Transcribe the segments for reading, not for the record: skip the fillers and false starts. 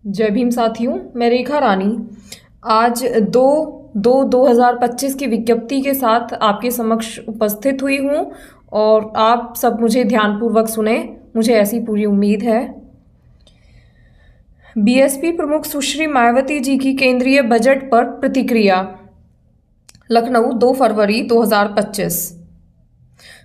जय भीम साथियों, मैं रेखा रानी आज 2/2/2025 की विज्ञप्ति के साथ आपके समक्ष उपस्थित हुई हूँ और आप सब मुझे ध्यानपूर्वक सुने, मुझे ऐसी पूरी उम्मीद है। बीएसपी प्रमुख सुश्री मायावती जी की केंद्रीय बजट पर प्रतिक्रिया। लखनऊ 2 फरवरी 2025।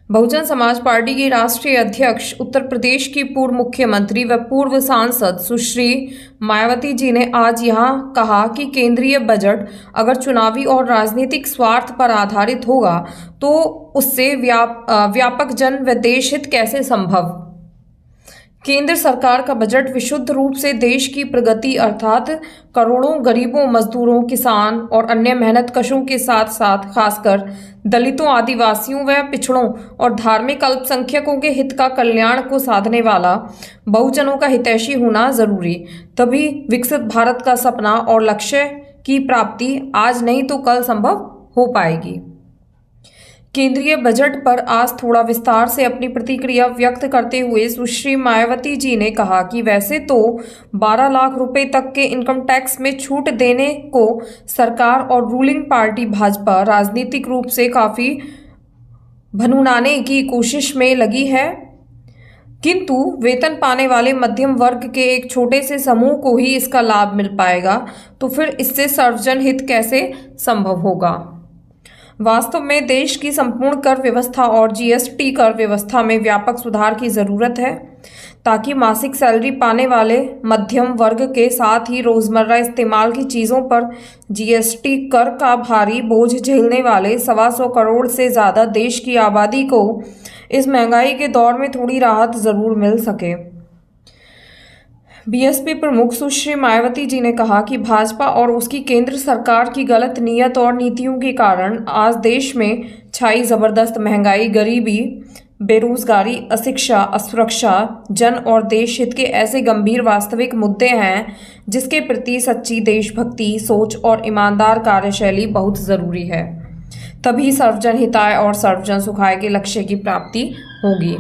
बहुजन समाज पार्टी की राष्ट्रीय अध्यक्ष, उत्तर प्रदेश की पूर्व मुख्यमंत्री व पूर्व सांसद सुश्री मायावती जी ने आज यहां कहा कि केंद्रीय बजट अगर चुनावी और राजनीतिक स्वार्थ पर आधारित होगा तो उससे व्यापक जन व देश हित कैसे संभव। केंद्र सरकार का बजट विशुद्ध रूप से देश की प्रगति अर्थात करोड़ों गरीबों, मजदूरों, किसान और अन्य मेहनतकशों के साथ साथ खासकर दलितों, आदिवासियों व पिछड़ों और धार्मिक अल्पसंख्यकों के हित का कल्याण को साधने वाला, बहुजनों का हितैषी होना जरूरी। तभी विकसित भारत का सपना और लक्ष्य की प्राप्ति आज नहीं तो कल संभव हो पाएगी। केंद्रीय बजट पर आज थोड़ा विस्तार से अपनी प्रतिक्रिया व्यक्त करते हुए सुश्री मायावती जी ने कहा कि वैसे तो 12 लाख रुपए तक के इनकम टैक्स में छूट देने को सरकार और रूलिंग पार्टी भाजपा राजनीतिक रूप से काफी भुनाने की कोशिश में लगी है, किंतु वेतन पाने वाले मध्यम वर्ग के एक छोटे से समूह को ही इसका लाभ मिल पाएगा, तो फिर इससे सर्वजन हित कैसे संभव होगा। वास्तव में देश की संपूर्ण कर व्यवस्था और जीएसटी कर व्यवस्था में व्यापक सुधार की जरूरत है, ताकि मासिक सैलरी पाने वाले मध्यम वर्ग के साथ ही रोजमर्रा इस्तेमाल की चीजों पर जीएसटी कर का भारी बोझ झेलने वाले 125 करोड़ से ज्यादा देश की आबादी को इस महंगाई के दौर में थोड़ी राहत जरूर मिल सके। बीएसपी प्रमुख सुश्री मायावती जी ने कहा कि भाजपा और उसकी केंद्र सरकार की गलत नीयत और नीतियों के कारण आज देश में छाई जबरदस्त महंगाई, गरीबी, बेरोजगारी, अशिक्षा, असुरक्षा, जन और देश हित के ऐसे गंभीर वास्तविक मुद्दे हैं जिसके प्रति सच्ची देशभक्ति, सोच और ईमानदार कार्यशैली बहुत जरूरी है। तभी सर्वजन हिताय और सर्वजन सुखाय के लक्ष्य की प्राप्ति होगी।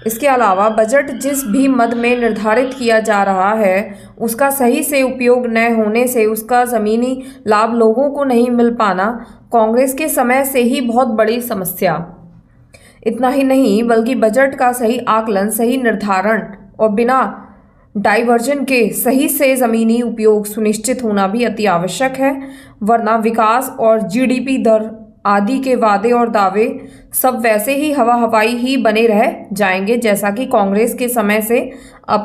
इसके अलावा बजट जिस भी मद में निर्धारित किया जा रहा है उसका सही से उपयोग न होने से उसका ज़मीनी लाभ लोगों को नहीं मिल पाना कांग्रेस के समय से ही बहुत बड़ी समस्या। इतना ही नहीं बल्कि बजट का सही आकलन, सही निर्धारण और बिना डाइवर्जन के सही से ज़मीनी उपयोग सुनिश्चित होना भी अति आवश्यक है, वरना विकास और जीडीपी दर आदि के वादे और दावे सब वैसे ही हवा हवाई ही बने रह जाएंगे जैसा कि कांग्रेस के समय से अब